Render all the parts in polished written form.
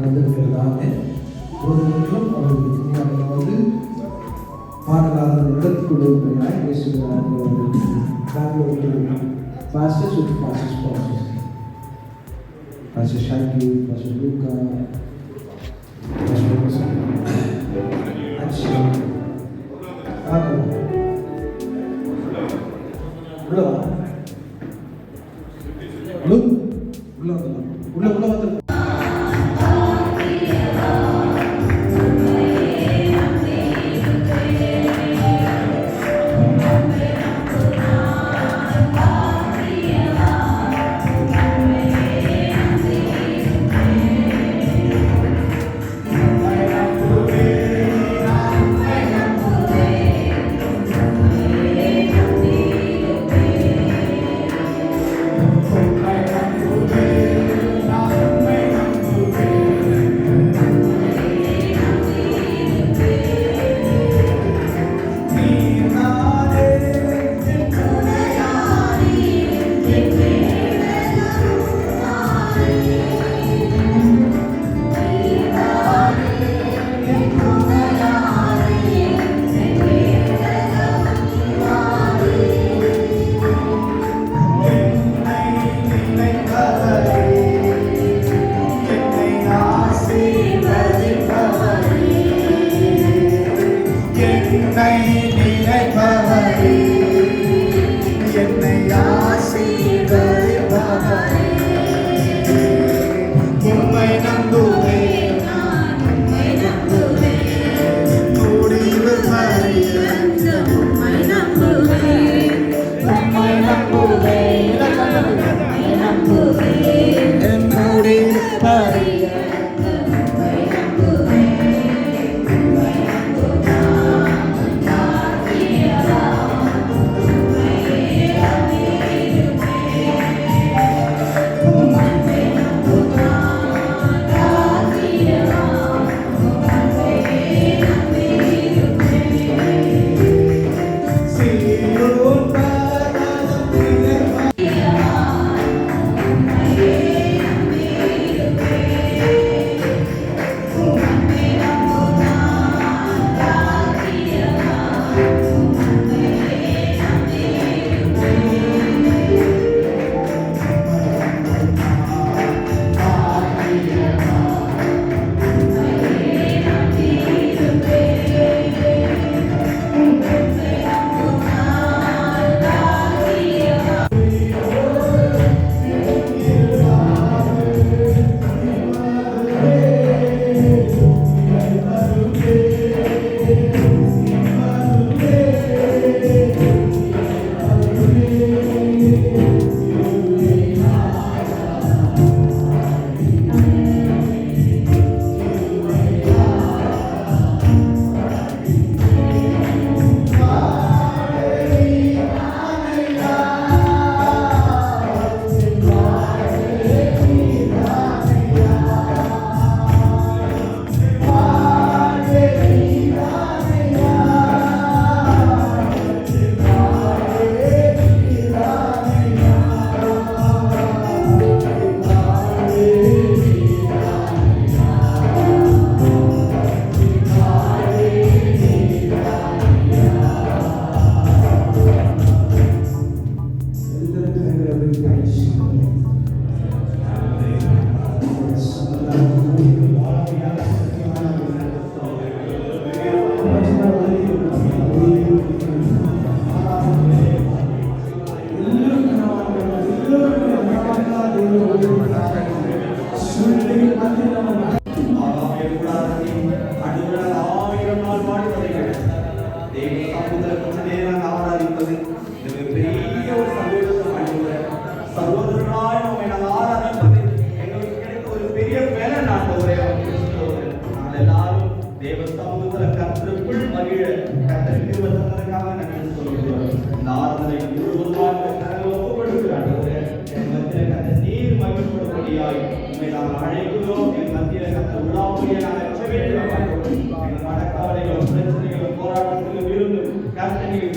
வந்திருக்கிறதாமே ஒருவர்களும் அவர்களுக்கு வந்து பாடலாளர் இடத்துக்குள்ளாய் பேசுகிறார்கள். Pastors with pastors, pastors. Pastor Shaki, Pastor Luca, Pastor Rosa.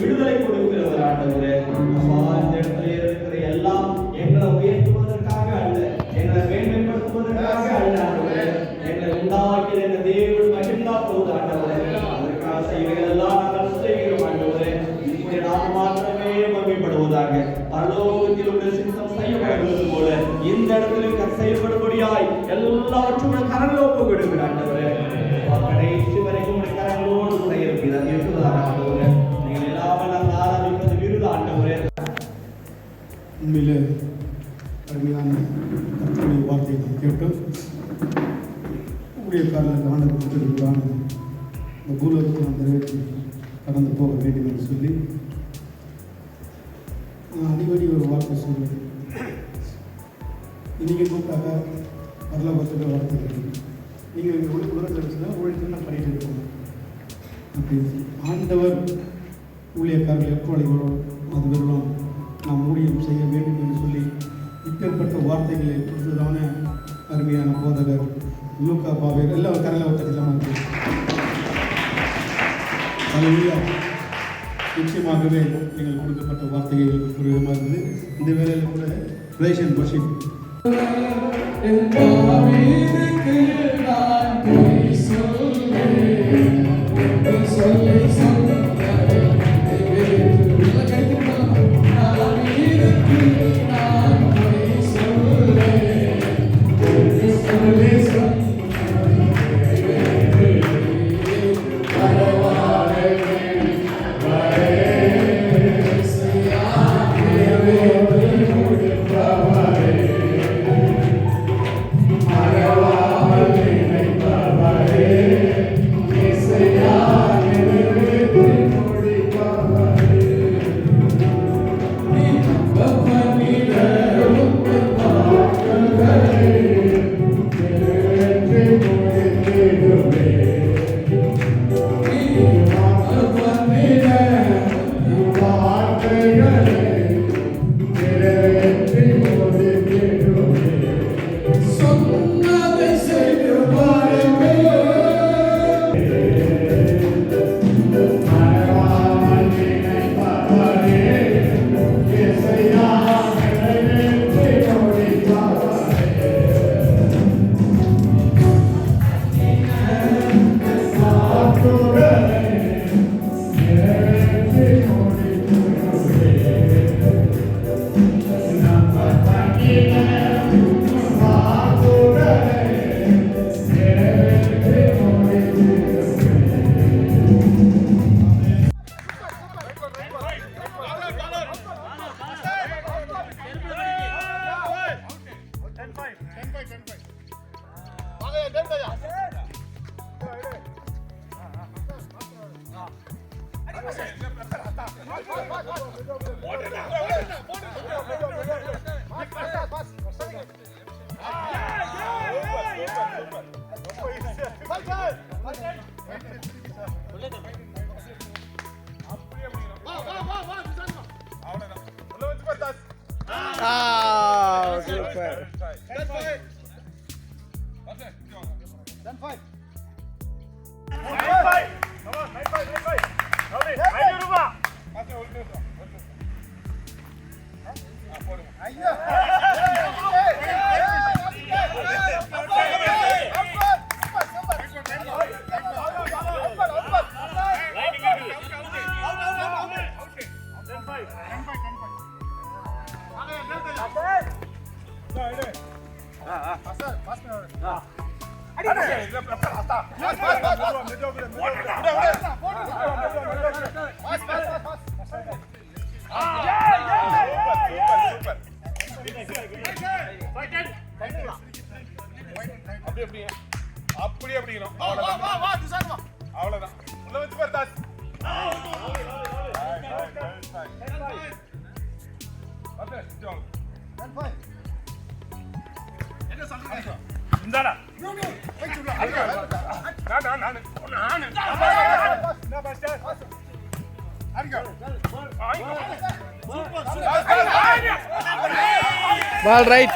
விடுதலை கொடுக்கிறவர் ஆண்டவரே. இந்த இடத்துல இருக்கிற எல்லாம் எங்களை உயர்த்துவதற்காக அல்ல, எங்களை கர்த்தருக்கான இந்த பூலோகத்தை நான் நிறைவேற்றி கடந்து போக வேண்டும் என்று சொல்லி நான் அடிக்கடி ஒரு வார்த்தை சொல்லுவேன். நீங்கள் கூப்பிட்டாக பரலோகத்தில் வார்த்தை நீங்கள் இங்கே உலகத்தில் இருந்துச்சுன்னா ஊழியத்தில் நான் பண்ணிட்டு இருக்கோம் அப்படின்னு ஆண்டவர் ஊழியக்காரர்கள் எப்பொழுதோ அது வெறும் நாம் ஊழியம் செய்ய வேண்டும் என்று சொல்லி இப்பேற்பட்ட வார்த்தைகளை கொடுத்ததான அருமையான போதகர் லூக்கா பாவேர் எல்லாம் கரலை ஒட்டதில்லாமல் இருக்கு. நிச்சயமாகவே நீங்கள் கொடுக்கப்பட்ட வார்த்தைகள் புரிதமாக இருந்தது. இந்த வேலையில் கூட ரேஷன் பஷிப் அப்படியே அப்படிங்கிறோம். அவ்வளவுதான். உள்ள வச்சு பாரு தாஸ். என்ன சொல்றீங்க? இந்தாடா. நான். என்ன பாஸ்டர்? Ball right.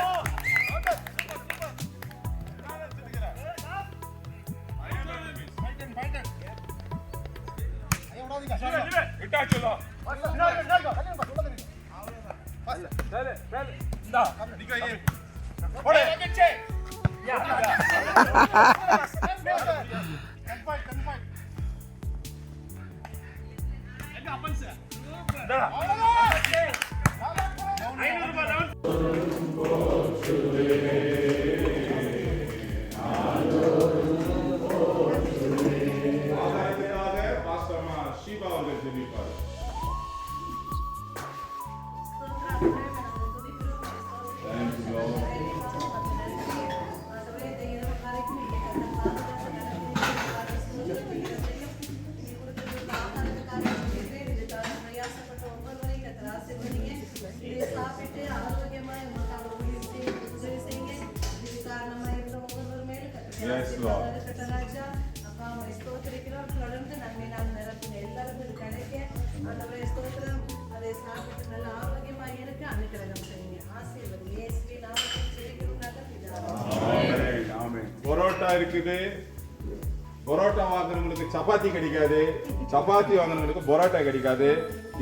ஆண்டவரே ஸ்தோத்திரம். அதை சாப்பிட்டு நல்ல ஆரோக்கியமாக இருக்க அனுக்கிரகம் செய்யுங்க. ஆசீர்வதி இயேசுவின் நாமத்தில் ஜெபிக்கிறோம் நல்ல பிதாவே. பரோட்டா இருக்குது. பரோட்டா வாங்குறவங்களுக்கு சப்பாத்தி கிடைக்காது, சப்பாத்தி வாங்குறவங்களுக்கு பரோட்டா கிடைக்காது.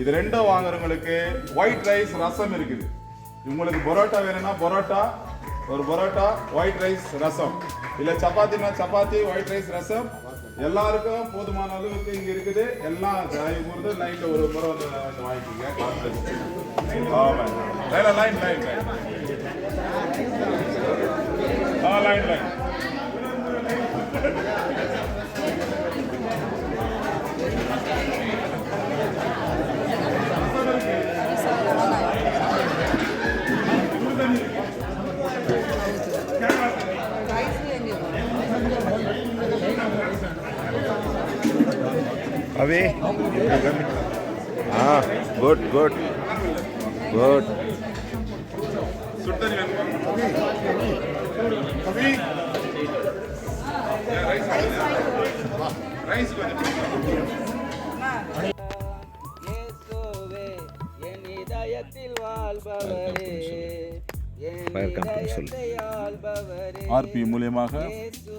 இது ரெண்டும் வாங்குறவங்களுக்கு ஒயிட் ரைஸ் ரசம் இருக்குது. உங்களுக்கு பரோட்டா வேணும்னா பரோட்டா, ஒரு பரோட்டா ஒயிட் ரைஸ் ரசம், இல்ல சப்பாத்தினா சப்பாத்தி ஒயிட் ரைஸ் ரசம். எல்லாருக்கும் போதுமான அளவுக்கு இங்க இருக்குது. எல்லாம் கூறுது நைட்ல ஒரு முறை வந்து வாங்கிக்கோங்க. Line Avi, good. சுடுதண்ணி வேணுமா? கவி ரைஸ் இயேசுவே என் இதயத்தில் வாழ்பவரே, என் இதயத்தை ஆள்பவரே. ஆர்பி மூலியமாக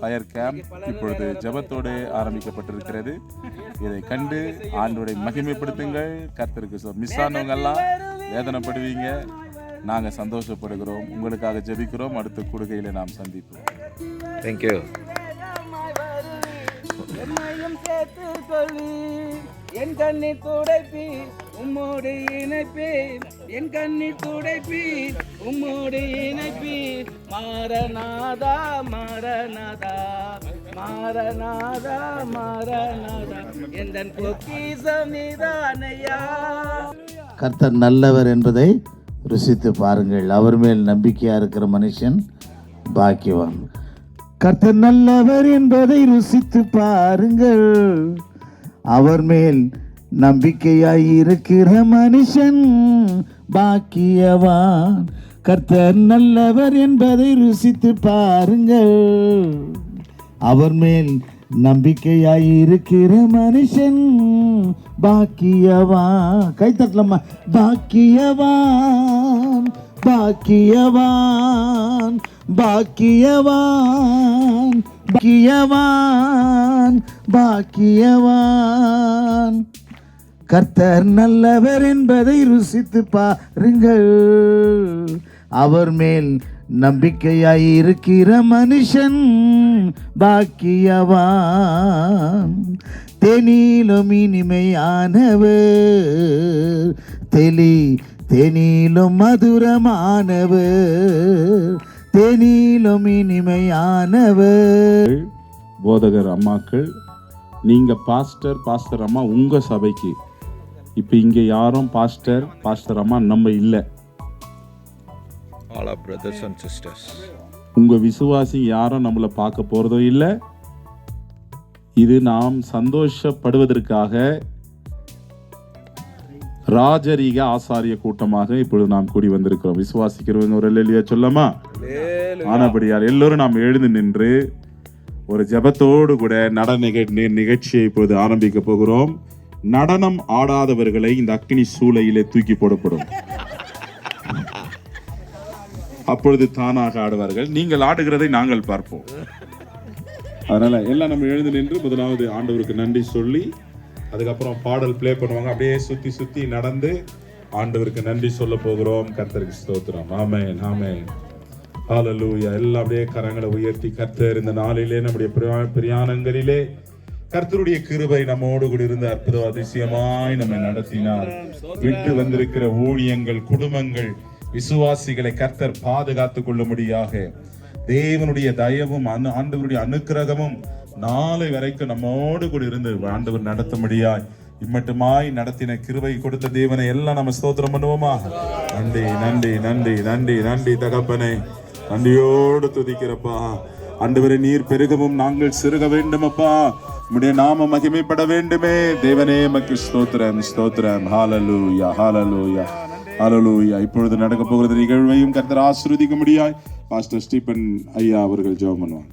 ஃபயர் கேம்ப் இப்பொழுது ஜெபத்தோடு ஆரம்பிக்கப்பட்டிருக்கிறது. இதை கண்டு ஆண்டவரை மகிமைப்படுத்துங்கள். கர்த்தருக்கு மிஸ் ஆனவங்க எல்லாம் வேதனைப்படுவீங்க. நாங்கள் சந்தோஷப்படுகிறோம், உங்களுக்காக ஜெபிக்கிறோம். அடுத்த கூடுகையில நாம் சந்திப்போம். Thank you. என்னையும் சேர்த்து கொள்ளி என் கண்ணீர் துடைப்பி உம்மோடு இணைப்பேன், என் கண்ணீர் துடைப்பி உம்மோடு இணைப்பேன். மாரநாதா மாரநாதா மாரநாதா மாரநாதா எந்தன் பொக்கிஷம் நீதானையா. கர்த்தர் நல்லவர் என்பதை ருசித்து பாருங்கள். அவர் மேல் நம்பிக்கையா இருக்கிற மனுஷன் பாக்கியவான். கர்த்தர் நல்லவர் என்பதை ருசித்து பாருங்கள். அவர் மேல் நம்பிக்கையாய் இருக்கிற மனுஷன் பாக்கியவான். கர்த்தர் நல்லவர் என்பதை ருசித்து பாருங்கள். அவர் மேல் நம்பிக்கையாய் இருக்கிற மனுஷன் பாக்கியவான். கைத்தட்டலாமா? பாக்கியவான் பாக்கியவான் பாக்கியவான் பாக்கியவான் பாக்கியவான். கர்த்தர் நல்லவர் என்பதை ருசித்து பாருங்கள். அவர் மேல் நம்பிக்கையாய் இருக்கிற மனுஷன் பாக்கியவான். தேனிலும் இனிமையானவர், தேனிலும் மதுரமானவர், தேனிலும் இனிமையானவர். போதகர் அம்மாக்கள், நீங்க பாஸ்டர் அம்மா உங்க சபைக்கு. இப்ப இங்க யாரும் பாஸ்டர் அம்மா நம்ம இல்லை. All our brothers and sisters. உங்க விசுவாசி யாரும் நம்மளை பார்க்க போறதோ இல்லை. இது நாம் சந்தோஷப்படுவதற்காக ராஜரீக ஆசாரிய கூட்டமாக இப்பொழுது நாம் கூடி வந்திருக்கிறோம். விசுவாசிக்கிறவங்க ஒரு அல்லேலூயா சொல்லமா? ஆனபடியால் எல்லோரும் நாம் எழுந்து நின்று ஒரு ஜெபத்தோடு கூட நடன நிகழ்ச்சியை இப்பொழுது ஆரம்பிக்க போகிறோம். நடனம் ஆடாதவர்களை இந்த அக்கினி சூளையிலே தூக்கி போடப்படும். அப்பொழுது தானாக ஆடுவார்கள். நீங்கள் ஆடுகிறதை நாங்கள் பார்ப்போம். அதனால எல்லாம் நம்ம எழுந்து நின்று முதலாவது ஆண்டவருக்கு நன்றி சொல்லி அதுக்கப்புறம் பாடல் ப்ளே பண்ணுவாங்க. அப்படியே சுத்தி சுத்தி நடந்து ஆண்டவருக்கு நன்றி சொல்ல போகிறோம். கர்த்தருக்கு ஸ்தோத்திரம். ஆமென் ஆமென் ஹல்லேலூயா. எல்லாம் அப்படியே கரங்களை உயர்த்தி கர்த்தர் இந்த நாளிலே நம்முடைய பிரயாணங்களிலே கர்த்தருடைய கிருபை நம்மோடு கூட இருந்து அற்புத அதிசயமாய் நம்மை நடத்தினார். விட்டு வந்திருக்கிற ஊழியங்கள், குடும்பங்கள், விசுவாசிகளை கர்த்தர் பாதுகாத்துக் கொள்ளும்படியாக தேவனுடைய தயவும் ஆண்டவருடைய அனுக்கிரகமும் நாளை வரைக்கும் நம்மோடு கூட இருந்து ஆண்டவர் நடத்தும்படியாய் இம்மட்டுமாய் நடத்தின கிருபை கொடுத்த தேவனை எல்லாம் நம்ம ஸ்தோத்திரம் பண்ணுவோமா? நன்றி நன்றி நன்றி நன்றி நன்றி தகப்பனை, நன்றியோடு துதிக்கிறப்பா. ஆண்டவரே, நீர் பெருகவும் நாங்கள் சிறுக வேண்டும் அப்பா. உம்முடைய நாம மகிமைப்பட வேண்டுமே. தேவனே மக்கு ஸ்தோத்திரம் ஸ்தோத்திரம். ஹல்லேலூயா ஹல்லேலூயா ஹல்லேலூயா. இப்பொழுது நடக்க போகிறது நிகழ்வையும் கர்த்தர் ஆசீர்வதிக்க முடியாய் பாஸ்டர் ஸ்டீபன் ஐயா அவர்கள் ஜெபம் பண்ணுவாங்க.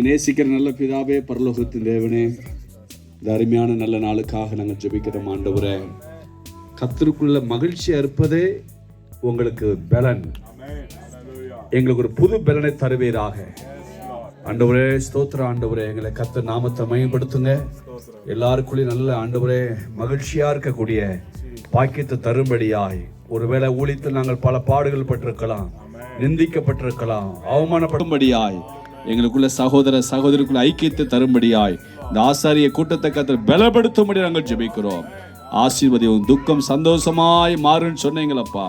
நேசிக்கிற நல்ல பிதாவே, பரலோகத்தின் தேவனே, இந்த அருமையான நல்ல நாளுக்காக நாங்கள் ஜெபிக்கிறோம் ஆண்டவரே. கர்த்தருக்குள்ள மகிழ்ச்சியா இருப்பதே உங்களுக்கு பலன். எங்களுக்கு ஒரு புது பலனை தருவீராக ஆண்டவரே. ஸ்தோத்திர ஆண்டவரே. எங்களை கர்த்தர் நாமத்தை மகிமைப்படுத்துங்க. எல்லாருக்குள்ளேயும் நல்ல ஆண்டவரே மகிழ்ச்சியா இருக்கக்கூடிய பாக்கியத்தை தரும்படியாய், ஒருவேளை ஊழியத்தில் நாங்கள் பல பாடுகள் பட்டிருக்கலாம், நிந்திக்கப்பட்டிருக்கலாம், அவமானப்படும்படியாய் எங்களுக்குள்ள சகோதரருக்குள்ள ஐக்கியத்தை தரும்படியாய் இந்த ஆசாரிய கூட்டத்தை கர்த்தர் பலப்படுத்தும்படி நாங்கள் ஜெபிக்கிறோம். ஆசீர்வதியும் துக்கம் சந்தோஷமாய் மாறுன்னு சொன்னீங்களப்பா,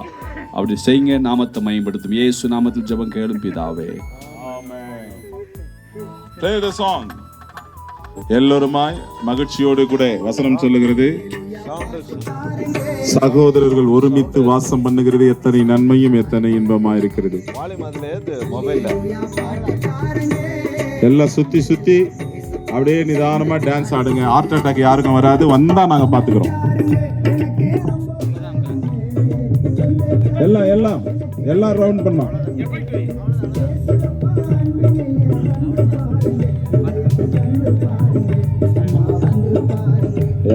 அப்படி செய்யுங்க. நாமத்தை மகிமைப்படுத்தும் இயேசு நாமத்தில் ஜெபம் கேளும் பிதாவே. Play the song. எல்லோருமாய் மகிழ்ச்சியோடு கூட வசனம் சொல்லுகிறது, சகோதரர்கள் ஒருமித்து வாசம் பண்ணுகிறது எத்தனை நன்மையும் எத்தனை இன்பமா இருக்கிறது. எல்லாம் சுத்தி சுத்தி அப்படியே நிதானமா டான்ஸ் ஆடுங்க. ஹார்ட் அட்டாக் யாருக்கும் வராது, வந்தா நாங்க பாத்துக்கிறோம். எல்லாம் எல்லாம் எல்லாம் ரவுண்ட் பண்ணோம்.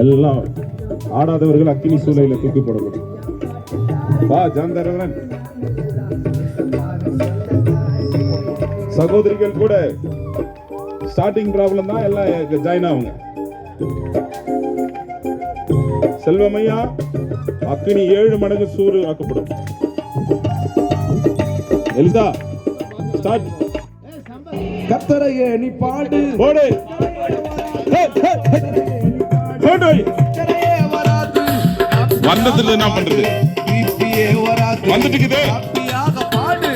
எல்லாம் ஆடாதவர்கள் அக்கினி சூளையில தூக்கி போடப்படும். வா ஜாந்தரவன். சகோதரிகள் கூட ஸ்டார்டிங் ப்ராப்ளம் தான், எல்லாம் ஜாயின் ஆகுங்க. செல்வமையா அக்கினி 7 மடங்கு சூடு ஆக்கப்படும். Elisha start. கர்த்தரையே நீ பாடு, போடு வந்ததுல என்ன பண்றது, வந்துட்டு பாடு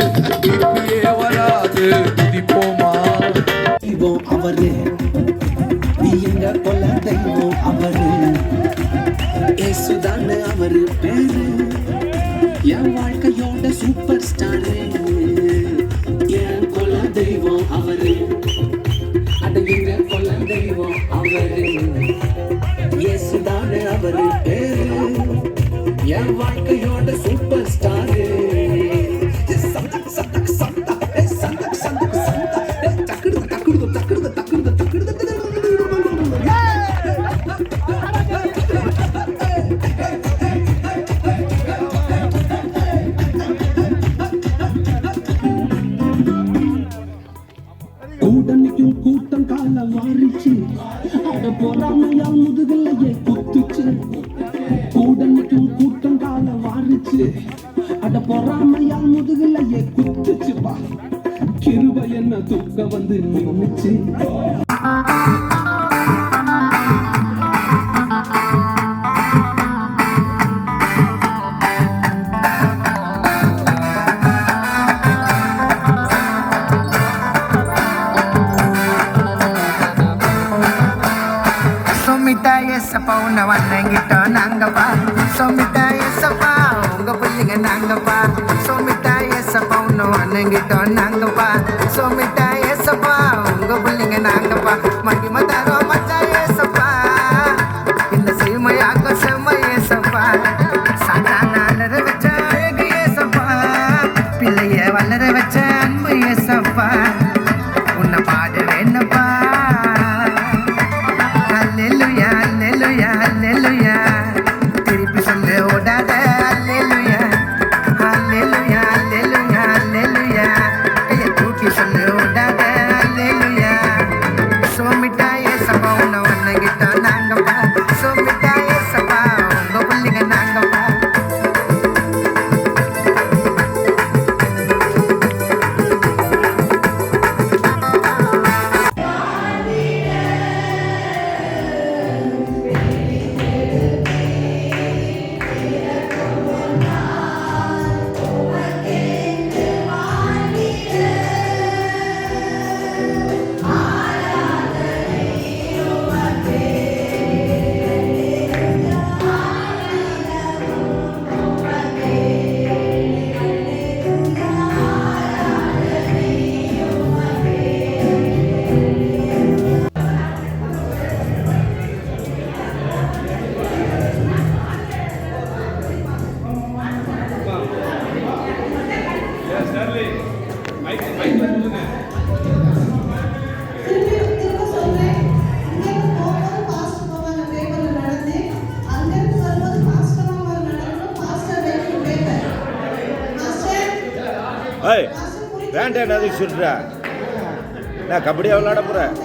வராது துதிப்போமா. தெய்வம் அவரு, நீ எங்க கொல்ல தெய்வம் அவரு, ஏசுதான அவரு பேரு, என் வாழ்க்கையோட சூப்பர் ஸ்டாரு, என் கொல்ல தெய்வம் அவரு, அட எங்க கொல்ல தெய்வம் அவரு, ஏசுதான அவரு பேரு, என் வாழ்க்கையோட சூப்பர் ஸ்டாரு. கூட்டணிக்கும் கூட்டம் கால வாரிச்சு, அட பொறாமையால் முதுகலையே குத்துச்சு. கூட்டணிக்கும் கூட்டம் கால வாரிச்சு, அட பொறாமையால் முதுகலையே குத்துச்சுப்பா. கிருபை என்ன தூக்க வந்து நின்னுச்சு. Somita yesapa una wanengito nangapa. Somita yesapa unga pullinga nangapa. Somita yesapa una wanengito nangapa. Somita yesapa unga pullinga nangapa. Magi mataro macha yesapa. Inda seimayago sema yesapa. Satana alare vecha egi yesapa. Pillaiya valare vecha anbu yesapa. Unna paadu venappa. Hallelujah, hallelujah, hallelujah. திருப்பி சொல்ல ஓடாத hallelujah, hallelujah, hallelujah, hallelujah. கையை தூக்கி சொல்ல ஓடாத hallelujah. சோமிட்டா ஏசப்பா உன்னை வணங்கிட்டோம் நாங்கப்பா. சோமிட்டா ஏசப்பா ஏய் வேண்டாம் என்னதுக்கு சொல்ற நான் கபடியா விளையாட போகிறேன்.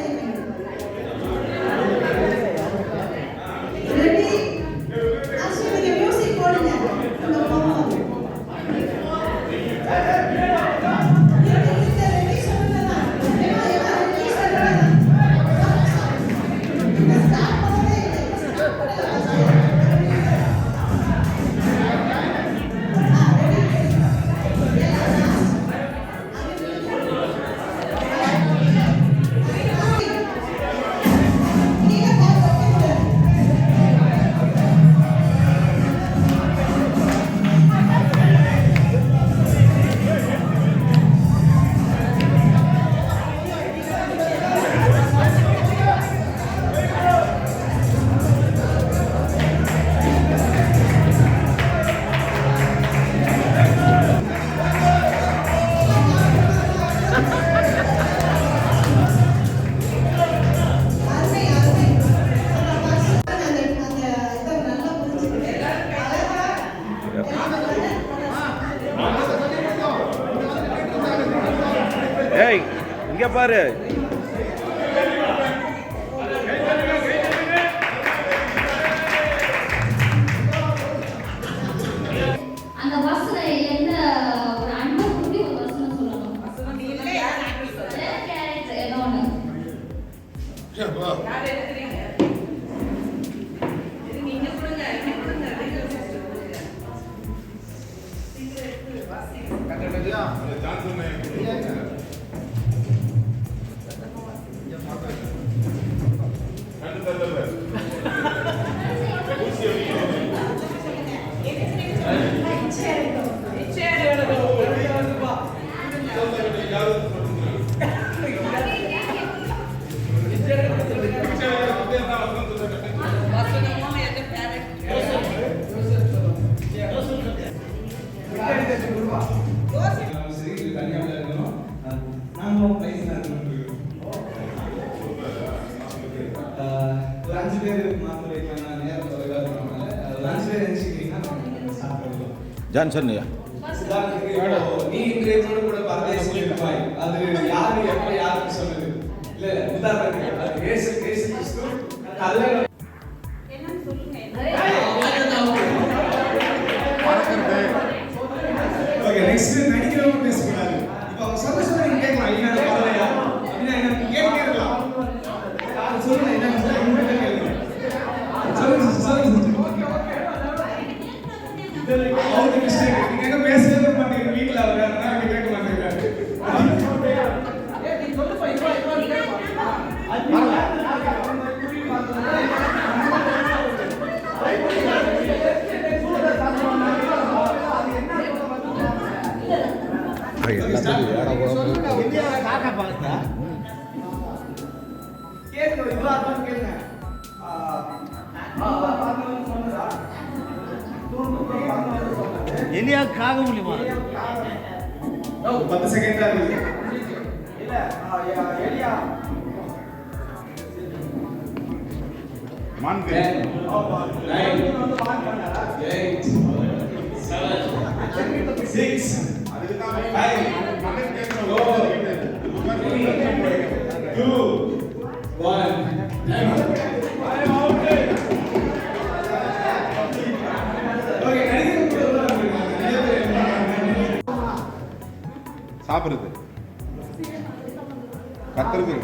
ஏய் இங்க பாரு. அந்த வசன என்ன ஒரு அன்பு கூட்டி ஒரு வசனம் சொல்லணும். வசனம் இல்ல யார் கேரக்டர் ஏதோ ஒன்று. யார் எடுக்கிறீங்க? இது நீங்க கொடுங்க, நீங்க கொடுங்க, நீங்க சிஸ்டர் கொடுங்க. சீக்கிரம் எடுத்து வாசிங்க. கட்டடலையா ஜான்சன் ஜான்சன் ஐயா நீ இன்றையோட கூட பரதேசியாய் அது யாரு எப்ப யாருக்கு சொல்லுது இல்ல உதாரணத்துக்கு அது இயேசு கிறிஸ்து அதுவே என்னன்னு சொல்லுங்க. ஓகே நெக்ஸ்ட் நடிக்கிறவங்க பேசக்கூடாது. இப்போ அவங்க சொல்ல நீங்க கேட்கலாம் இல்ல பரவாயில்லையா அப்படின்னா என்ன கேட்கலாம் சொல்லுங்க என்ன சொல்லுங்க அவங்க மிஸ்டேக் நீங்க எங்க பேசவே மாட்டீங்க வீட்ல அவர் அதனால கேட்க மாட்டீங்க. நீ சொல்லு பை எலியா காக முடியுமா 10 செகண்ட் தான் இருக்கு. இல்ல எலியா மான் 6 அதுக்கு தான் 5 மண்ணை கேட்கணும் 2 1 சாப்பிடுறது கத்துறது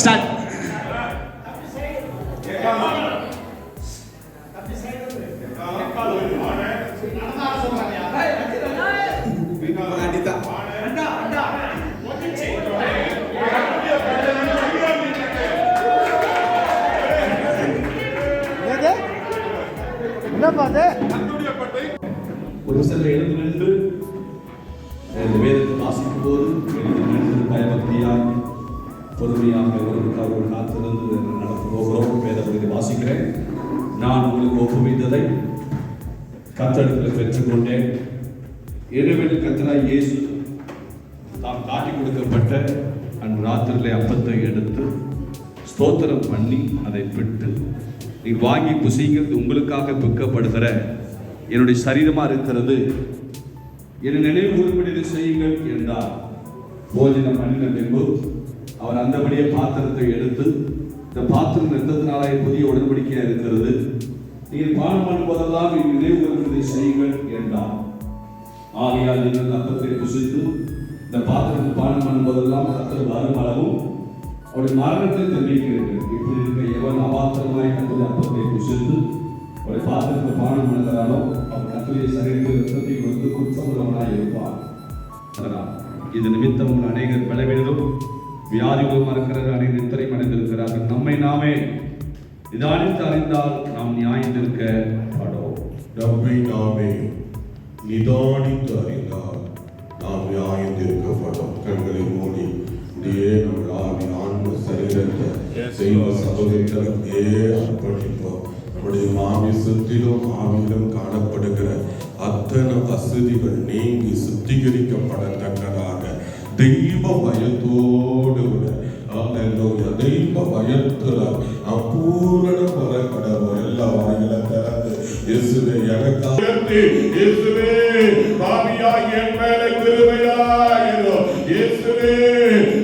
ஸ்டார்ட் ஒரு சில எழுந்து நின்று இந்த வேதத்தை வாசிக்கும் போது எழுந்து நின்று பயபக்தியாகி பொறுமையாக ஒருவருக்காக காத்திருந்து நடந்து போகிறோம். வேதத்தை வாசிக்கிறேன். நான் உங்களுக்கு ஒப்புவித்ததை கர்த்தரிடத்தில் பெற்றுக்கொண்டேன். இரவில் கர்த்தராகிய இயேசு தாம் காட்டி கொடுக்கப்பட்ட அந்த ராத்திரியிலே அப்பத்தை எடுத்து ஸ்தோத்திரம் பண்ணி அதை பிட்டு, நீ வாங்கி புசிங்கிறது உங்களுக்காக விற்கப்படுகிற என்னுடைய சரீரமாக இருக்கிறது, என்னை நினைவு கூறும்படி செய்யுங்கள் என்றார். போஜனம் பண்ணின பின்பு அவர் அந்தபடியே பாத்திரத்தை எடுத்து, இந்த பாத்திரம் இருந்ததுனாலே புதிய உடன்படிக்கையாக இருக்கிறது, நீங்கள் பானம் பண்ணும் போதெல்லாம் நினைவு கூறும்படி செய்யுங்கள் என்றார். ஆகையால் நீங்கள் அப்பத்தை புசித்து இந்த பாத்திரத்தில் பானம் பண்ணும் போதெல்லாம் கர்த்தர் வரும் அளவும் அவருடைய மரணத்தை தெரிவிக்கிறீர்கள். இப்படி இருக்க எவன் அபாத்திரமாய் கர்த்தருடைய அப்பத்தை புசித்து ஒரு பாத்திரத்தில் பானம் பண்ணுகிறாரோ அவர் கர்த்தருடைய சரீரத்தில் ரத்தத்தை கொடுத்து குற்றமுள்ளவனாய் இருப்பார். இது நிமித்தம் அநேகர் பலவீனரும் வியாதிகளும் இருக்கிற அநேகர் நித்திரை அடைந்திருக்கிறார்கள். நம்மை நாமே நிதானித்து அறிந்தால் நாம் நியாயந்திருக்க படும். நம்மை நாமே நிதானித்து அறிந்தால் நாம் நியாயந்திருக்கப்படும். கண்களை மூடி நம்ம ஆவி ஆன்ம சரீரத்தை செய்வ சகோதரர்களே அர்ப்பணிப்போம். நம்முடைய மாமிசத்திலும் ஆவியிலும் காணப்படுகிற அத்தனை அசுதிகள் நீங்கி சுத்திகரிக்கப்படத்தக்கதாக தெய்வ பயத்தோடு தெய்வ பயத்துல பூரண பல கடவுள் எல்லா வாய்களை திறந்து இயேசுவே எனக்காக இயேசுவே பாவியாய் என் மேலே கிருபையாயிரும், இயேசுவே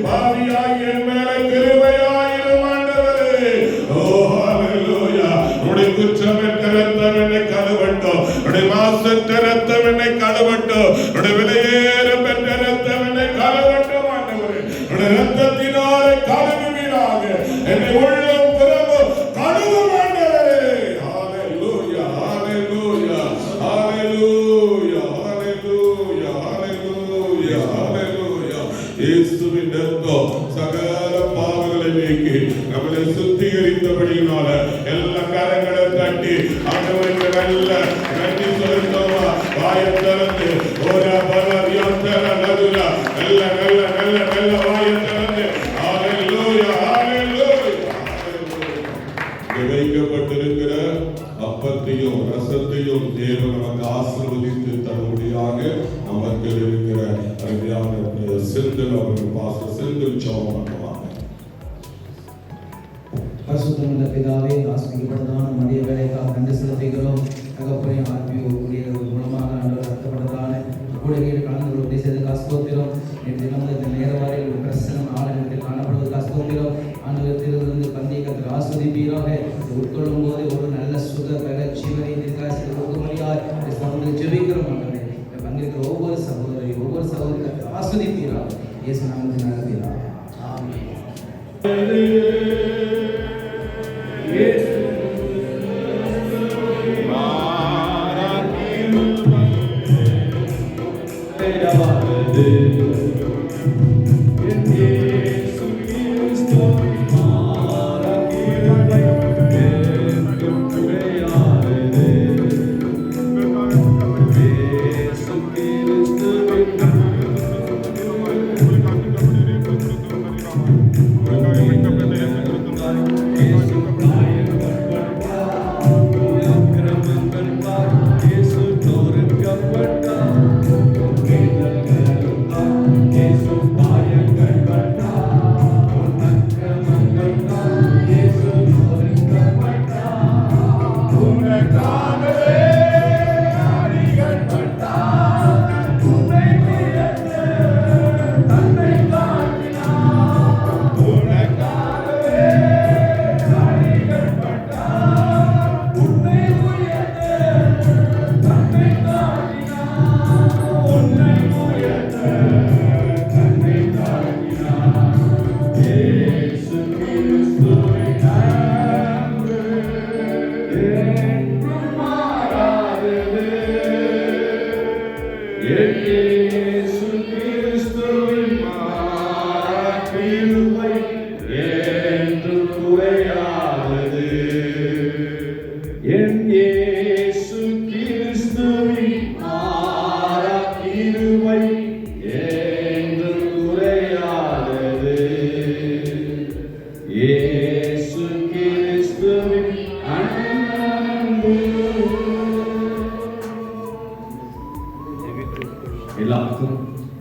பாவியாய் என் மேலே கிருபையாயிரும் ஆண்டவரே. ஓ ஹalleluya. உம்முடைய குற்றமற்ற இரத்தம் என்னை கழுவட்டும், உம்முடைய மாசற்ற இரத்தம் என்னை கழுவட்டும், உம்முடைய விலையேறும் பெற்ற இரத்தம் என்னை கழுவட்டும் ஆண்டவரே. உம்முடைய இரத்தத்தினாலே கழுவுவீராக என்னை உள்ளம் புறமும் கழுவும் ஆண்டவரே. ஹalleluya ஹalleluya ஹalleluya ஹalleluya ஹalleluya ஹalleluya. இயேசுவின் இரத்தம் சகல பாவங்களை நீக்கி நம்மை சுத்திகரித்தபடியினால எல்லா கரங்களை தட்டி ஆண்டவருக்கு நல்ல நன்றி செலுத்துவோமா. வாயை திறந்து ஓரா பரதியோத்தர நதுலா நல்ல நல்ல நல்ல நல்ல வாயை திறந்து ஹalleluya ஹalleluya ஹalleluya. வைக்கப்பட்டிருக்கிற அப்பத்தையும் ரசத்தையும் தேவன் நமக்கு ஆசீர்வதித்து தரும்படியாக நமக்கு இருக்கிற அருமையான செந்தில் அவர்கள் பாஸ்டர் செந்தில் ஜெபம் பண்ணுவாங்க. பரிசுத்தமுள்ள பிதாவே, ஆசீர்வதிக்கப்பட்டதான மதிய வேலைக்காக நன்றி செலுத்துகிறோம். தகப்பனே, ஆர்பிஓ ஊழியர்கள் மூலமாக ஆண்டவர் நடத்தப்பட்டதான கூடுகையில் கலந்து கொள்வதை செய்ததுக்காக ஸ்தோத்திரம். இன்று தினமும் இந்த நேர வரையில் ஒரு பிரசனம் ஆலயத்தில் காணப்படுவதற்காக ஸ்தோத்திரம். ஆண்டவரத்திலிருந்து பந்தியை கர்த்தர் ஆஸ்வதிப்பீராக. உட்கொள்ளும் போது ஒரு நல்ல சுக பெற ஜீவனை கொடுக்கும்படியாய் ஜெபிக்கிறோம். ஆண்டவரே, பங்கிருக்கிற ஒவ்வொரு சகோதரையும் ஒவ்வொரு சகோதரி ஆஸ்வதிப்பீராக. இயேசு நாமத்தில் நடப்பீராக. ஆமென். Jesus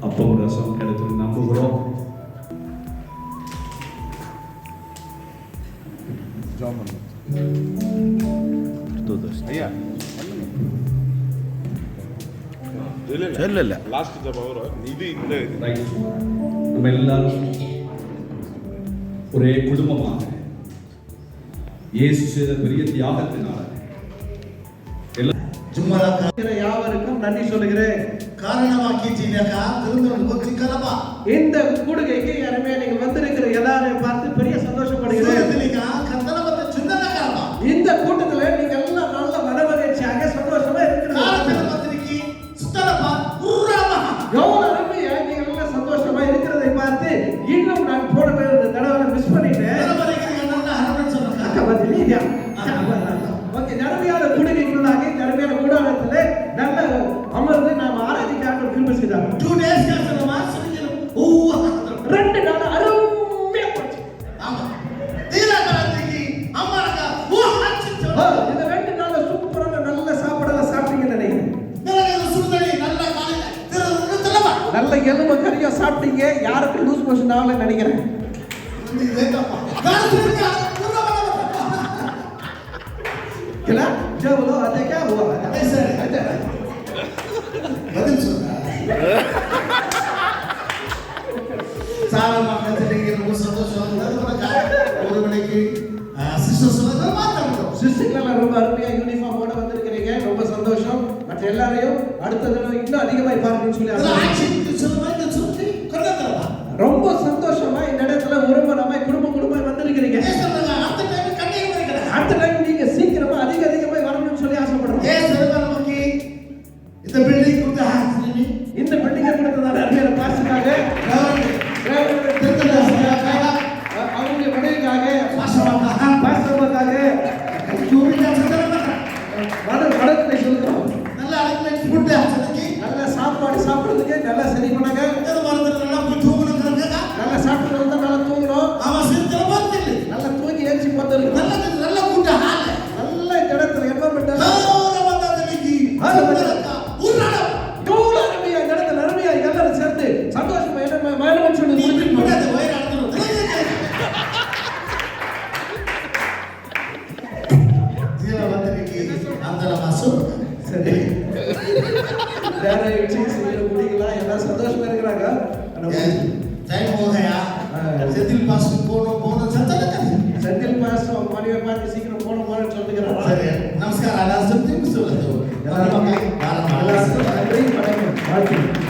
அப்பம் ரசம் கிடைத்து நம்புகிறோம். ஐயா இல்ல லாஸ்ட் இது இந்த நம்ம எல்லாரும் ஒரே குடும்பமாக இயேசு செய்த பெரிய தியாகத்தினால யாவருக்கும் நன்றி சொல்லுகிறேன். காரணமாக்கி இந்த கூடுகைக்கு யாருமே நீங்க வந்திருக்கிற எல்லாரையும் பார்த்து பெரிய சந்தோஷப்படுகிறேன். இந்த கூட்டத்துல நீங்க எல்லாம் நல்ல மனமகிழ்ச்சியாக சந்தோஷமா இருக்கிறீங்க. எவ்வளவு அருமையா நீங்க எல்லாம் சந்தோஷமா இருக்கிறதை பார்த்து இன்னும் நான் போன தடவை மிஸ் பண்ணிட்டேன். ஓகே, நடுமையான கூடுகைக்குள்ளாக நடுமையான கூடாரத்துல நல்ல அமர்ந்து நாம் ஆராதிக்க ஆண்டவர் கிருபை செய்தார். 2 days 2 நாள் அருமையா போச்சு. ஆமா தீராகாலத்துக்கு அம்மாரகா இந்த 2 நாள்ல சூப்பரான நல்ல சாப்பாடெல்லாம் சாப்பிட்டீங்கன்னு நினைக்கிறேன். சுடுதண்ணி நல்ல காலையில திரும்ப நல்ல எலும்பு கறியா சாப்பிட்டீங்க. யாருக்கு லூஸ் மோஷன் ஆகலன்னு நினைக்கிறேன். क्या जब लो आते क्या हुआ ऐसे बदल सुना सारा मामला चलेंगे वो संतोष होगा ஒரு மணிக்கு சிஸ்டர் சொல்றத மாத்தணும். சிஸ்டர்லாம் ரொம்ப அருமையா யூனிஃபார்மோட வந்திருக்கீங்க. ரொம்ப சந்தோஷம். மற்ற எல்லாரையும் அடுத்த தடவை இன்னும் அதிகமாக பார்க்கணும்னு சொல்லி ரொம்ப சந்தோஷமா இந்த இடத்துல ஒருமனமாய் குடும்பம் வந்திருக்கிறீங்க. அடுத்த டைம் நீங்க சீக்கிரமா அதிகமாக வரணும்னு சொல்லி ஆசைப்படுறோம். இந்த பில்டிங் கொடுத்த இந்த பில்டிங்கை கொடுத்ததான அருமையான பாஸ்டராக அவங்களுடைய மனைவிக்காக பாஸ்டருக்காக வடத்தை சொல்லுறோம். நல்ல சாப்பாடு சாப்பிடுறதுக்கு நல்லா சரி பண்ணாங்க. நல்லா சாப்பிட்டு வந்தா நல்லா தூங்குறோம். நல்லா தூங்கி ஏஞ்சி பார்த்துருக்கோம். நல்ல இந்த இடத்துல என்ன பண்ணாங்க அருமையா எல்லாரும் சேர்ந்து சந்தோஷமா என்ன மயணம் சொல்லி சரி எல்லாம் சந்தோஷமா இருக்கிறாங்க. செந்தில் பாஸ் போன செந்தில் பாஸ் மனைவி பார்த்து சீக்கிரம் போன சொல்லுகிறாங்க. நமஸ்காரம். எல்லாருக்கும் நன்றி, வணக்கம்.